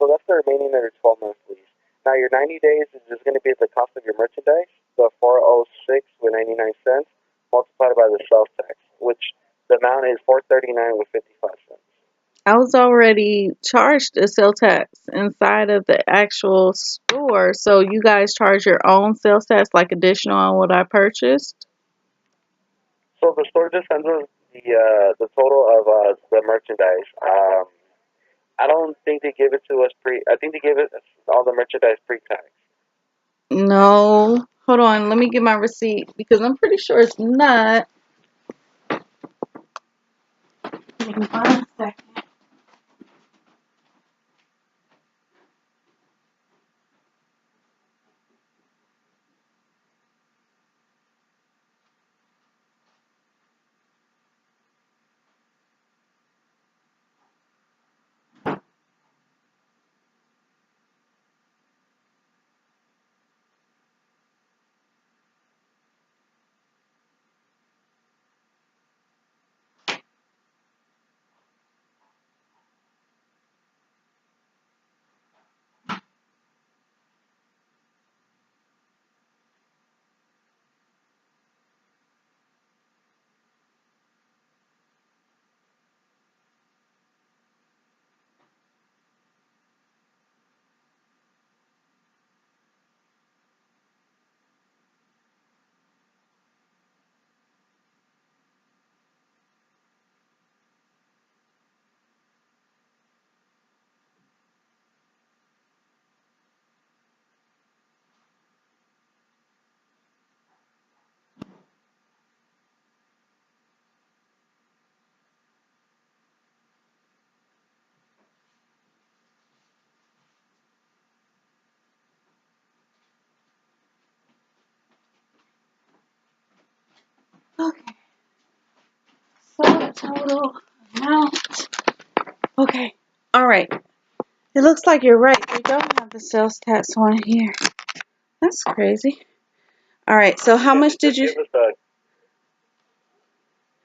So that's the remaining of your 12-month lease. Now your 90 days is just going to be the cost of your merchandise, the 406 with 99 cents, multiplied by the sales tax, which the amount is 439 with 55 cents. I was already charged a sales tax inside of the actual store, so you guys charge your own sales tax, like additional on what I purchased? So the store just sends us the total of the merchandise. I don't think they give it to us pre. I think they give it all the merchandise pre-tax. No. Hold on, let me get my receipt because I'm pretty sure it's not. Give me 1 second. Okay, so the total amount. Okay, all right. It looks like you're right. They don't have the sales tax on here. That's crazy. All right, so how Yeah, much did just you? give us a.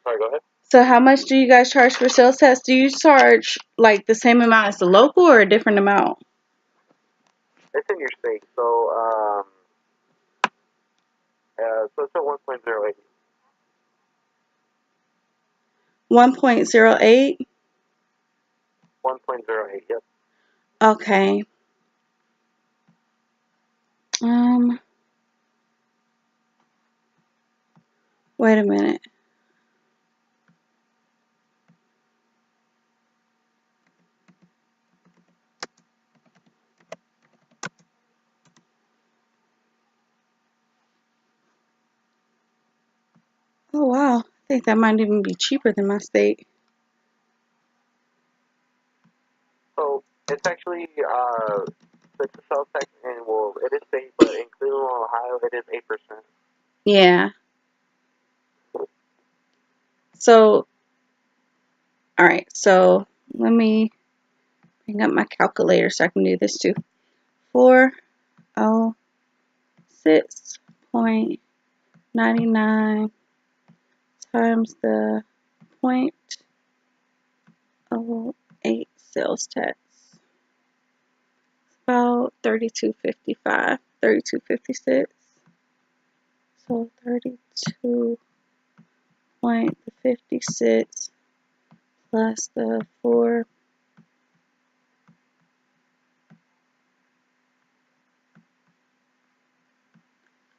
Sorry, go ahead. So how much do you guys charge for sales tax? Do you charge like the same amount as the local or a different amount? It's in your state, so it's at 1.08. 1.08. 1.08. Yep. Okay. Um. Wait a minute. Oh wow. I think that might even be cheaper than my state. So it's actually the sales tax and well, it is state, but in Cleveland, Ohio, it is 8%. Yeah. So all right. So let me bring up my calculator so I can do this too. 406.99 times the 0.08 sales tax. About 32.55, 32.56. So 32.56 plus the 4.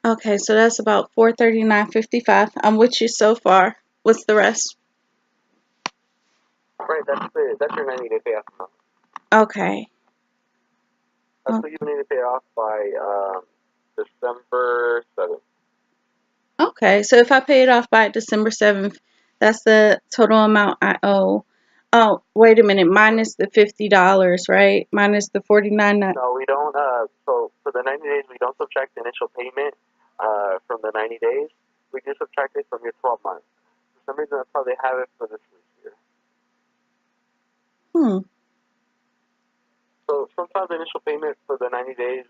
Okay, so that's about 439.55. I'm with you so far. What's the rest? Right, that's your 90-day payoff amount. Okay. That's Oh, what you need to pay off by December 7th. okay, so if I pay it off by December 7th, that's the total amount I owe. Oh, wait a minute. Minus the $50, right? Minus the 49. No, we don't. So for the 90 days, we don't subtract the initial payment from the 90 days. We just subtract it from your 12 months. For some reason, that's how they have it for this year. Hmm. So sometimes the initial payment for the 90 days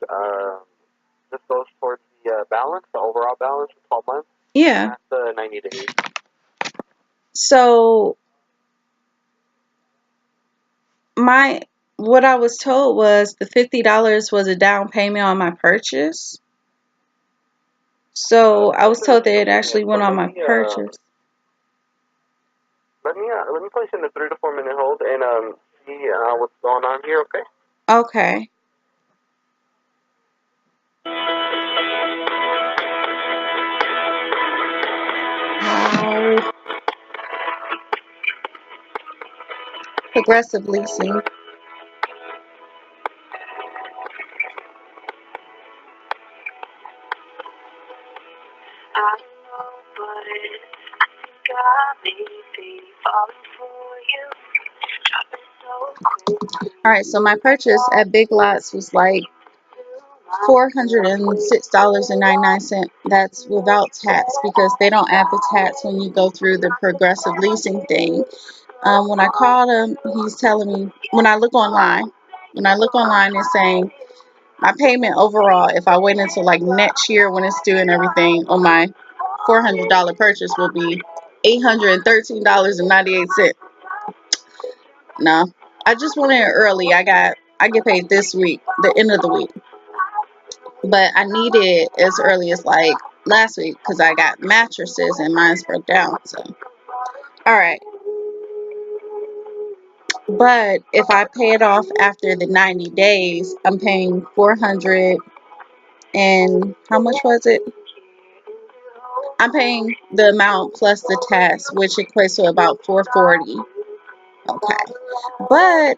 just goes towards the balance, the overall balance for 12 months, and Yeah. that's the 90 days. So my what I was told was the $50 was a down payment on my purchase. So I was told that it actually went on my purchase. Let me place in a 3 to 4 minute hold and see what's going on here. Okay. Okay. Wow. Progressive leasing. All right, so my purchase at Big Lots was like $406.99. That's without tax because they don't add the tax when you go through the progressive leasing thing. When I called him, he's telling me when I look online, it's saying my payment overall, if I wait until like next year when it's due and everything, on my $400 purchase will be $813.98. No, I just went in early. I get paid this week, the end of the week, but I need it as early as like last week because I got mattresses and mine's broke down. So, all right. But if I pay it off after the 90 days, I'm paying 400 and how much was it? I'm paying the amount plus the tax, which equates to about 440. Okay. But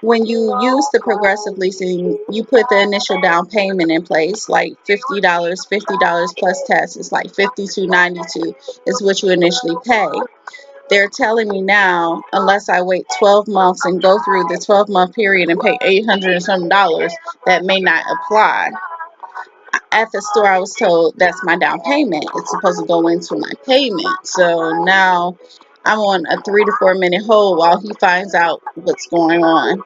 when you use the progressive leasing, you put the initial down payment in place, like $50 plus tax is like $52.92 is what you initially pay. They're telling me now, unless I wait 12 months and go through the 12-month period and pay $800 and some dollars, that may not apply. At the store, I was told that's my down payment. It's supposed to go into my payment. So now I'm on a 3 to 4 minute hold while he finds out what's going on.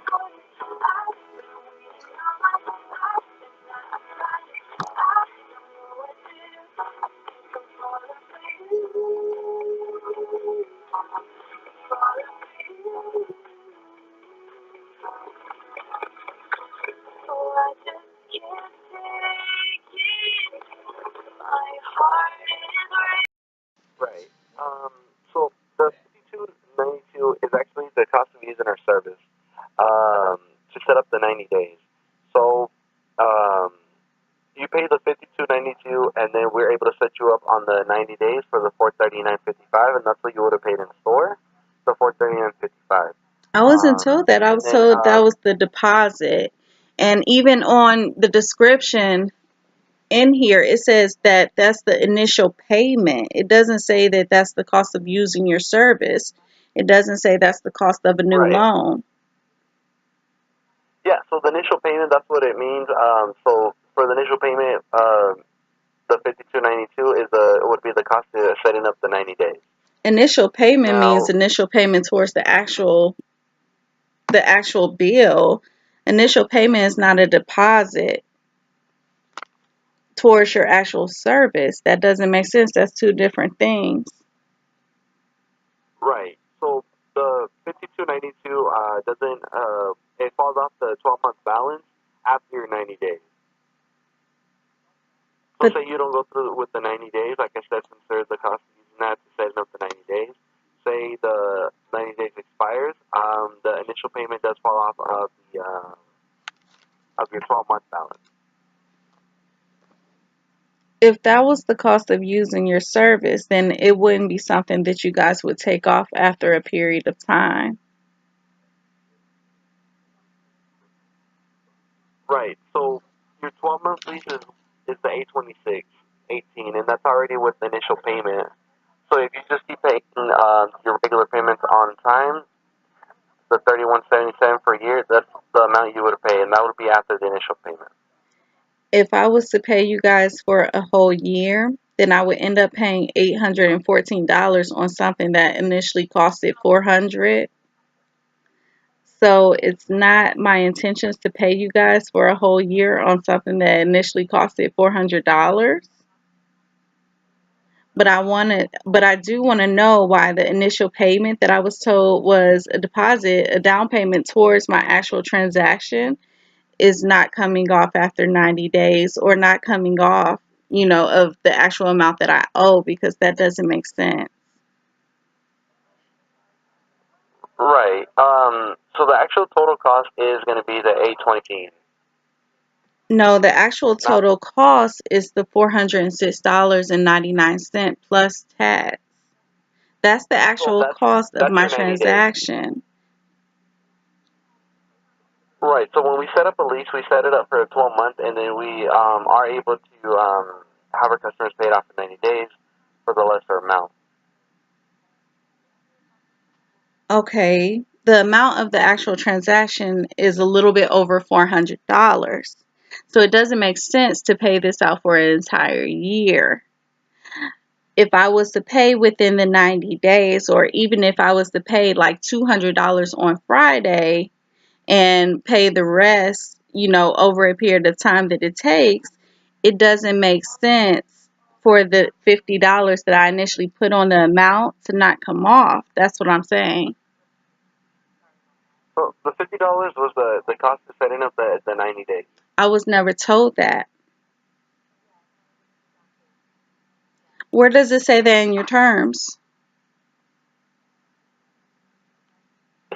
Right. So the 52.92 is actually the cost of using our service to set up the 90 days. So um, you pay the 52.92, and then we're able to set you up on the 90 days for the 439.55, and that's what you would have paid in store, the 439.55. I wasn't told that. I And was then told that was the deposit. And even on the description in here, it says that that's the initial payment. It doesn't say that that's the cost of using your service. It doesn't say that's the cost of a new right. loan. Yeah. So the initial payment, that's what it means. So for the initial payment, the 52.92 is would be the cost of setting up the 90 days. Initial payment means Now, initial payment towards the actual bill. Initial payment is not a deposit towards your actual service. That doesn't make sense. That's two different things. right. So the 52.92 doesn't it falls off the 12-month balance after your 90 days. So But say you don't go through with the 90 days, like I said, since there's the cost of using that to setting up the 90 days. Say the 90 days expires, the initial payment does fall off of your 12-month balance. if that was the cost of using your service, then it wouldn't be something that you guys would take off after a period of time. Right. So your 12-month lease is the 826.18, and that's already with the initial payment. So if you just keep paying your regular payments on time, the 31.77 per year, that's the amount you would pay, and that would be after the initial payment. If I was to pay you guys for a whole year, then I would end up paying $814 on something that initially costed $400. So it's not my intentions to pay you guys for a whole year on something that initially costed $400. But I do want to know why the initial payment that I was told was a deposit, a down payment towards my actual transaction, is not coming off after 90 days, or not coming off, of the actual amount that I owe, because that doesn't make sense. Right. So the actual total cost is going to be the 820. No, the actual Not total cost is the $406.99 plus tax. That's the so actual that's cost of that's my your 90 days. transaction. Right. So when we set up a lease, we set it up for a 12 month, and then we are able to have our customers pay it off in 90 days for the lesser amount. Okay, the amount of the actual transaction is a little bit over $400. So it doesn't make sense to pay this out for an entire year. If I was to pay within the 90 days, or even if I was to pay like $200 on Friday and pay the rest, over a period of time that it takes, it doesn't make sense for the $50 that I initially put on the amount to not come off. That's what I'm saying. So the $50 was the cost of setting up the 90 days. I was never told that. Where does it say that in your terms?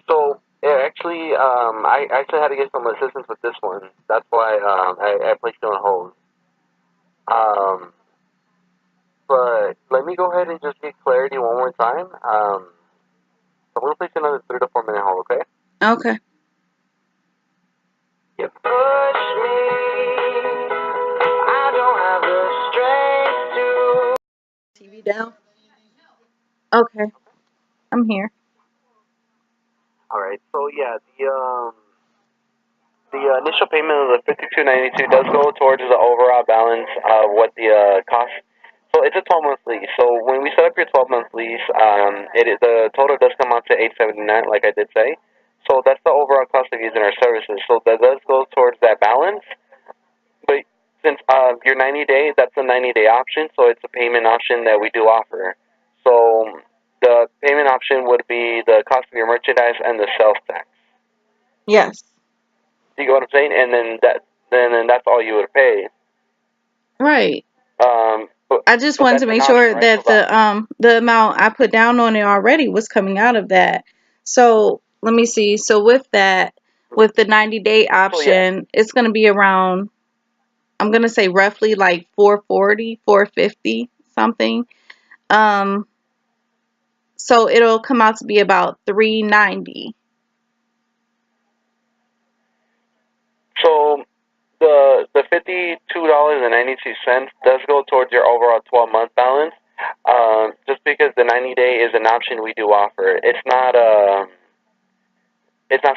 So yeah, actually, I actually had to get some assistance with this one. That's why I placed you on hold. Um, but let me go ahead and just get clarity one more time. I'm gonna place another 3 to 4 minute hold, okay? Okay. You push me. I don't have the strength to. TV down. Okay. I'm here. All right. So yeah, the initial payment of the 5292 does go towards the overall balance of what the cost. So it's a 12-month lease. So when we set up your 12-month lease, the total does come out to 879, like I did say. So that's the overall cost of using our services. So that does go towards that balance. But since your 90 day, that's a 90-day option. So it's a payment option that we do offer. So the payment option would be the cost of your merchandise and the sales tax. Yes. You get what I'm saying? And then that's all you would pay. Right. But I just but wanted to that's an make option, sure right? So that the amount I put down on it already was coming out of that. So let me see. So with the 90-day so yeah. option, it's going to be around, I'm going to say roughly like 440, 450 something. Um, so it'll come out to be about 390. So the $52.92 does go towards your overall 12-month balance. Just because the 90-day is an option we do offer. It's not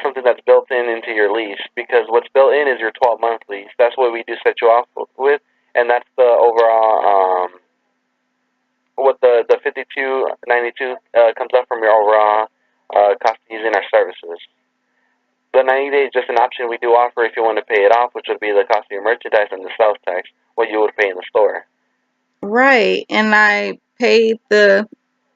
something that's built in into your lease, because what's built in is your 12-month lease. That's what we do set you off with, and that's the overall what the 5292 comes up from your overall cost of using our services. The 90 day is just an option we do offer if you want to pay it off, which would be the cost of your merchandise and the sales tax, what you would pay in the store. Right. And I paid the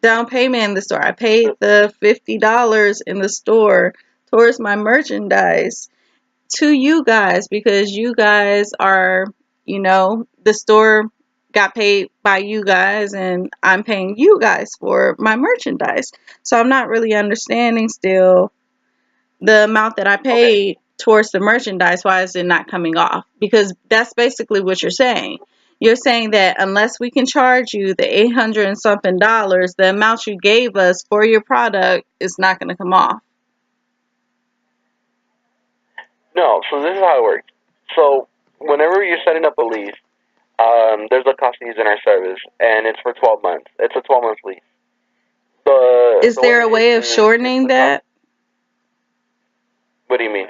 down payment in the store. I paid the $50 in the store towards my merchandise to you guys, because you guys are, the store got paid by you guys, and I'm paying you guys for my merchandise. So I'm not really understanding still the amount that I Okay. paid towards the merchandise. Why is it not coming off? Because that's basically what you're saying. You're saying that unless we can charge you the 800 and something dollars, the amount you gave us for your product is not going to come off. No, so this is how it works. So whenever you're setting up a lease, there's a cost of using our service, and it's for 12 months. It's a 12-month lease. Is The way there a it way of is it's shortening the cost. that? What do you mean?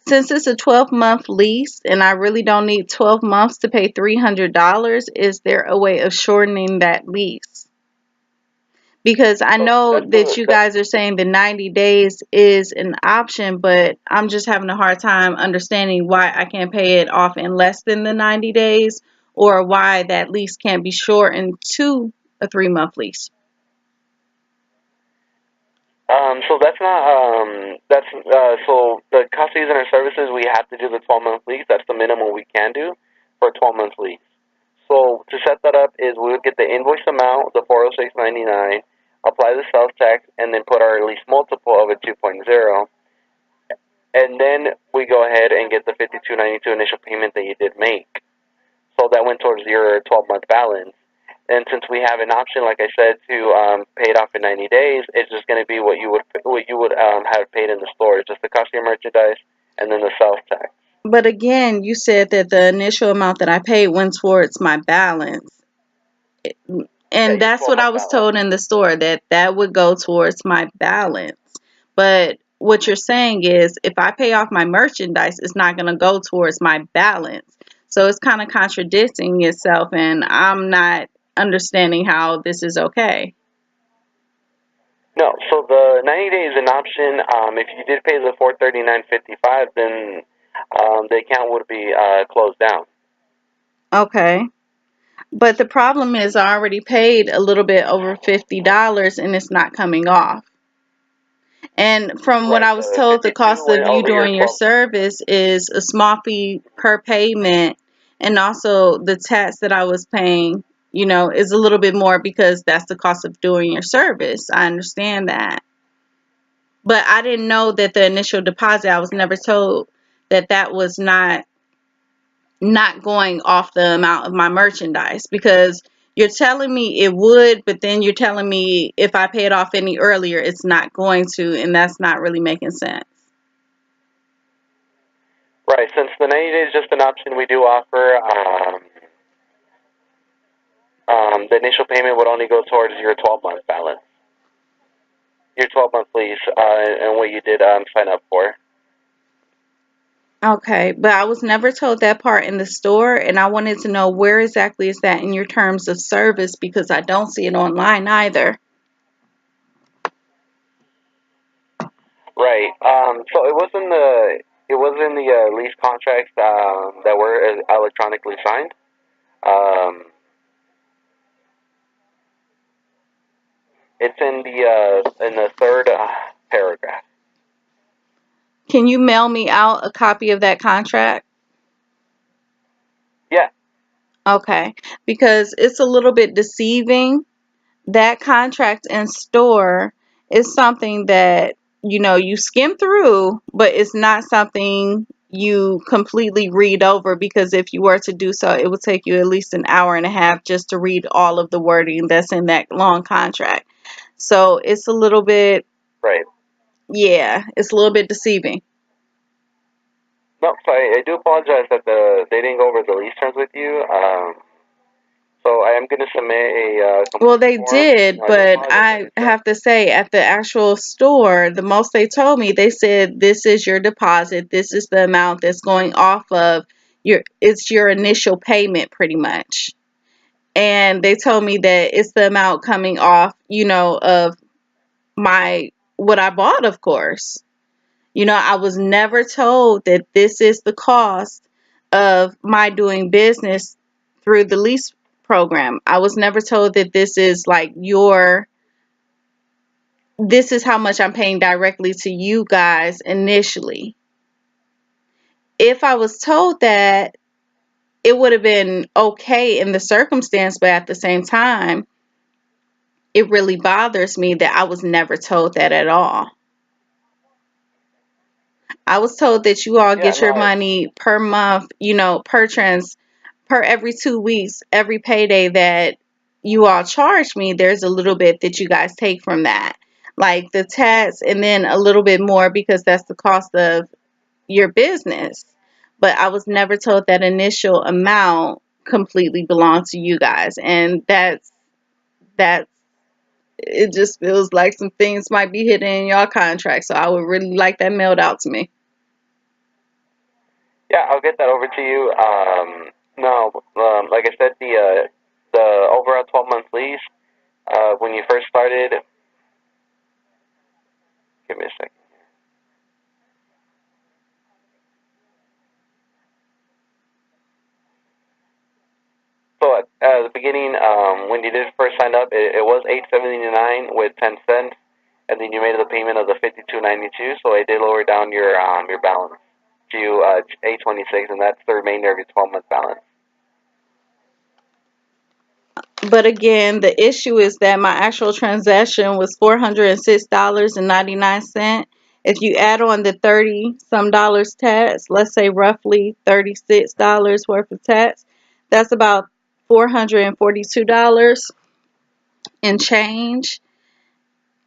Since it's a 12-month lease and I really don't need 12 months to pay $300, is there a way of shortening that lease? Because I So know that's that you guys are saying the 90 days is an option, but I'm just having a hard time understanding why I can't pay it off in less than the 90 days, or why that lease can't be shortened to a 3-month lease. So that's not so the cost of using our services, we have to do the 12-month lease. That's the minimum we can do for a 12-month lease. So to set that up is we would get the invoice amount, the 406.99, apply the sales tax, and then put our lease multiple of a 2.0, and then we go ahead and get the 52.92 initial payment that you did make. So that went towards your 12-month balance. And since we have an option, like I said, to pay it off in 90 days, it's just going to be what you would have paid in the store. It's just the cost of your merchandise and then the sales tax. But again, you said that the initial amount that I paid went towards my balance. Yeah, And your that's what I 12-month was balance. told in the store, that that would go towards my balance. But what you're saying is if I pay off my merchandise, it's not going to go towards my balance. So it's kind of contradicting itself, and I'm not understanding how this is okay. No, so the 90 days is an option. If you did pay the 439.55, then the account would be closed down. Okay. But the problem is I already paid a little bit over $50 and it's not coming off. And from what Right. I was The told, the 52 cost of went you over your doing your 12. service is a small fee per payment. And also the tax that I was paying, is a little bit more because that's the cost of doing your service. I understand that. But I didn't know that the initial deposit, I was never told that that was not going off the amount of my merchandise, because you're telling me it would, but then you're telling me if I pay it off any earlier, it's not going to, and that's not really making sense. Right. Since the 90 days is just an option, we do offer the initial payment would only go towards your 12-month balance, your 12-month lease, and what you did sign up for. Okay, but I was never told that part in the store, and I wanted to know where exactly is that in your terms of service, because I don't see it online either. Right. So it was in the lease contracts that were electronically signed. Um, it's in the third paragraph. Can you mail me out a copy of that contract? Yeah. Okay, because it's a little bit deceiving. That contract in store is something that you skim through, but it's not something you completely read over, because if you were to do so, it would take you at least an hour and a half just to read all of the wording that's in that long contract. So it's a little bit, Right. yeah, it's a little bit deceiving. No, so I do apologize that they didn't go over the lease terms with you. So I am going to submit a Well, complaint they form. did, I do but apologize for I this. have to say, at the actual store, the most they told me, they said, this is your deposit. This is the amount that's going off of it's your initial payment pretty much. And they told me that it's the amount coming off, of what I bought, of course. I was never told that this is the cost of my doing business through the lease program. I was never told that this is like this is how much I'm paying directly to you guys initially. If I was told that, it would have been okay in the circumstance, but at the same time, it really bothers me that I was never told that at all. I was told that you all Yeah, get no, your money per month, per every 2 weeks, every payday that you all charge me, there's a little bit that you guys take from that. Like the tax, and then a little bit more because that's the cost of your business. But I was never told that initial amount completely belonged to you guys. And that's it just feels like some things might be hidden in your contract. So I would really like that mailed out to me. yeah, I'll get that over to you. No, like I said, the overall 12-month lease, when you first started, give me a second. the beginning, when you did first sign up, it was $8.79 with 10 cents, and then you made the payment of the $52.92. So it did lower down your balance to $8.26, and that's the remainder of your 12-month balance. But again, the issue is that my actual transaction was $406.99. If you add on the 30 some dollars tax, let's say roughly $36 worth of tax, that's about $442 and change.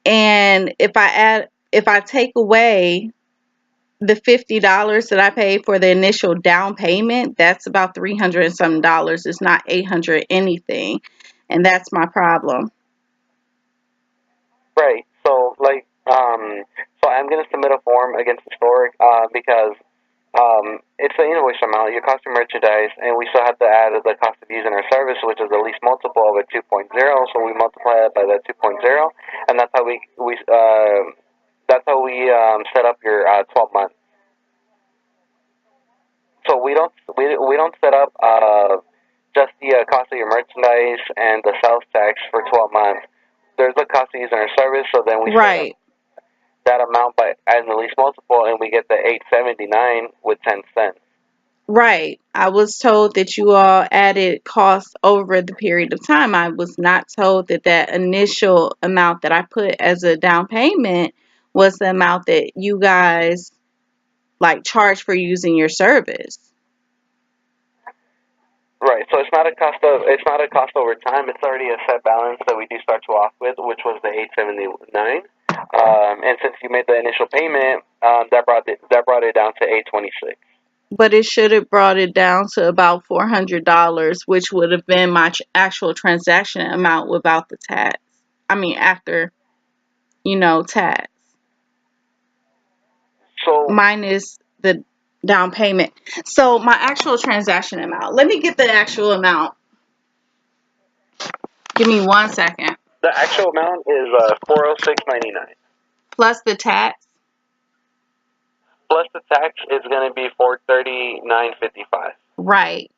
And if I take away the $50 that I paid for the initial down payment, that's about 300 and some dollars. It's not 800 anything. And that's my problem. Right. So so I'm gonna submit a form against the store because it's an invoice amount, your cost of merchandise, and we still have to add the cost of using our service, which is the least multiple of a 2.0. So we multiply it by that 2.0, and that's how we set up your 12 months. So we don't set up just the cost of your merchandise and the sales tax for 12 months. There's the cost of using our service, so then we set up Right. that amount by adding the least multiple, and we get the $8.79 with 10 cents. Right. I was told that you all added costs over the period of time. I was not told that that initial amount that I put as a down payment was the amount that you guys like charge for using your service. Right. So it's not a cost over time. It's already a set balance that we do start you off with, which was the $8.79. And since you made the initial payment, that brought it down to $8.26. But it should have brought it down to about $400, which would have been my actual transaction amount without the tax. I mean, after, tax. So Minus the down payment. So my actual transaction amount. Let me get the actual amount. Give me 1 second. the actual amount is $406.99. Plus the tax. Plus the tax is going to be $439.55. Right.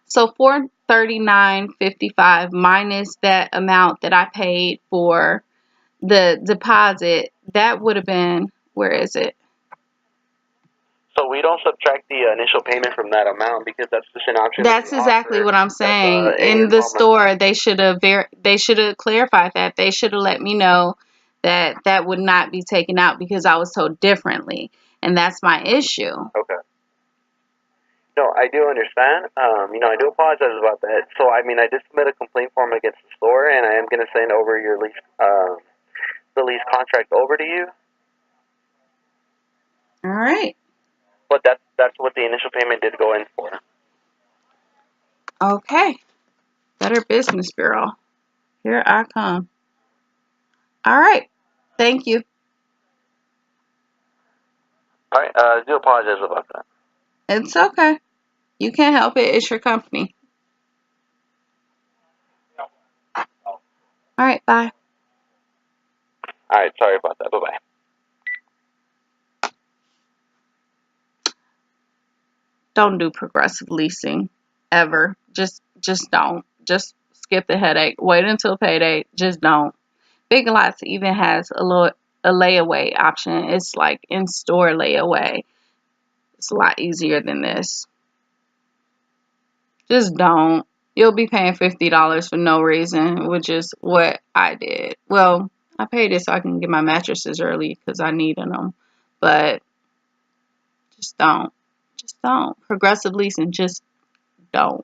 So $439.55 minus that amount that I paid for the deposit. That would have been, where is it? So we don't subtract the initial payment from that amount because that's just an option. That's exactly what I'm saying. In the store, they should have clarified that. They should have let me know that that would not be taken out because I was told differently, and that's my issue. Okay. No, I do understand. I do apologize about that. So, I did submit a complaint form against the store, and I am going to send over your lease, the lease contract over to you. All right. But that's what the initial payment did go in for. Okay. Better Business Bureau. Here I come. All right. Thank you. All right. I do apologize about that. It's okay. You can't help it. It's your company. All right. Bye. All right. Sorry about that. Bye-bye. Don't do progressive leasing ever. Just don't. Just skip the headache. Wait until payday. Just don't. Big Lots even has a layaway option. It's like in-store layaway. It's a lot easier than this. Just don't. You'll be paying $50 for no reason, which is what I did. Well, I paid it so I can get my mattresses early because I needed them. But just don't. Just don't. Progressive leasing, just don't.